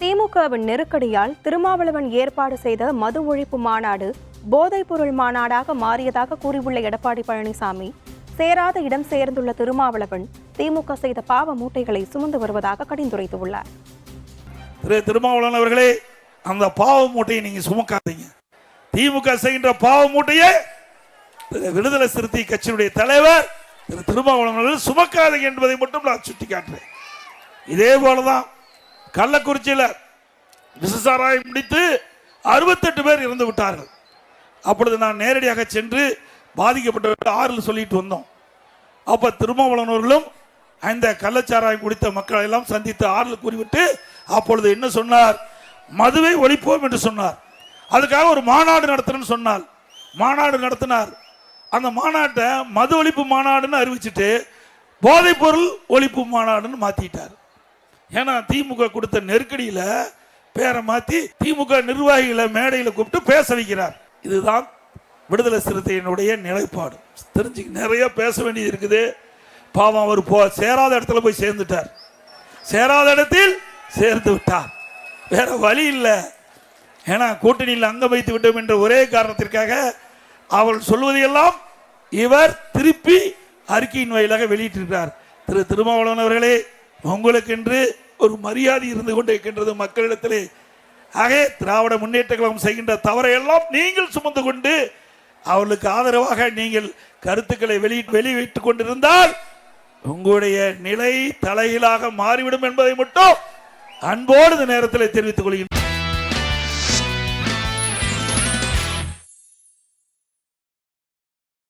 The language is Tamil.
திமுகவின் நெருக்கடியால் திருமாவளவன் ஏற்பாடு செய்த மது ஒழிப்பு மாநாடு போதைப் பொருள் மாநாடாக மாறியதாக கூறியுள்ள எடப்பாடி பழனிசாமி, சேராத இடம் சேர்ந்துள்ள திருமாவளவன் திமுக செய்த பாவ மூட்டைகளை சுமந்து வருவதாக கடிந்துரைத்துள்ளார். திருமாவளவன் அவர்களே, அந்த பாவ மூட்டையை நீங்க சுமக்காதீங்க. திமுக செய்கின்ற பாவ மூட்டையை விடுதலை சிறுத்தை கட்சியினுடைய தலைவர் திரு திருமாவளவன் அவர்கள் சுமக்காதீங்க என்பதை மட்டும் நான் சுட்டிக்காட்டுறேன். இதே போலதான் கள்ளக்குறிச்சியில் விசசாராயம் முடித்து 68 பேர் இறந்து விட்டார்கள். அப்பொழுது நான் நேரடியாக சென்று பாதிக்கப்பட்ட ஆறுல சொல்லிட்டு வந்தோம். அப்ப திருமாவளவன் அவர்களும் அந்த கள்ளச்சாராயம் குடித்த மக்களை எல்லாம் சந்தித்து ஆறுல கூறிவிட்டு அப்பொழுது என்ன சொன்னார்? மதுவை ஒழிப்போம் என்று சொன்னார். அதுக்காக ஒரு மாநாடு நடத்தணும்னு சொன்னால் மாநாடு நடத்தினார். அந்த மாநாட்டை மது ஒழிப்பு மாநாடுன்னு அறிவிச்சுட்டு போதைப் பொருள் ஒழிப்பு மாநாடுன்னு மாத்திட்டார். ஏன்னா திமுக கொடுத்த நெருக்கடியில பேரை மாத்தி திமுக நிர்வாகிகளை மேடையில கூப்பிட்டு பேச வைக்கிறார். இதுதான் விடுதலை சிறுத்தையினுடைய நிலைப்பாடு. தெரிஞ்சு நிறைய பேச வேண்டியது இருக்குது. பாவம், அவர் சேராத இடத்துல போய் சேர்ந்துட்டார். சேராத இடத்தில் சேர்ந்து விட்டார். வேற வழி இல்லை. ஏன்னா கூட்டணியில் அங்கம் வைத்து விட்டோம் என்ற ஒரே காரணத்திற்காக அவள் சொல்வதையெல்லாம் இவர் திருப்பி அறிக்கையின் வாயிலாக வெளியிட்டிருக்கிறார். திரு திருமாவளவன் அவர்களே, உங்களுக்கென்று ஒரு மரியாதை இருந்து கொண்டு இருக்கின்றது மக்களிடத்திலே. ஆக திராவிட முன்னேற்ற கழகம் செய்கின்ற தவறை எல்லாம் நீங்கள் சுமந்து கொண்டு அவர்களுக்கு ஆதரவாக நீங்கள் கருத்துக்களை வெளியிட்டுக் கொண்டிருந்தால் உங்களுடைய நிலை தலைகீழாக மாறிவிடும் என்பதை மட்டும் அன்போடு இந்த நேரத்தில் தெரிவித்துக் கொள்கிறேன்.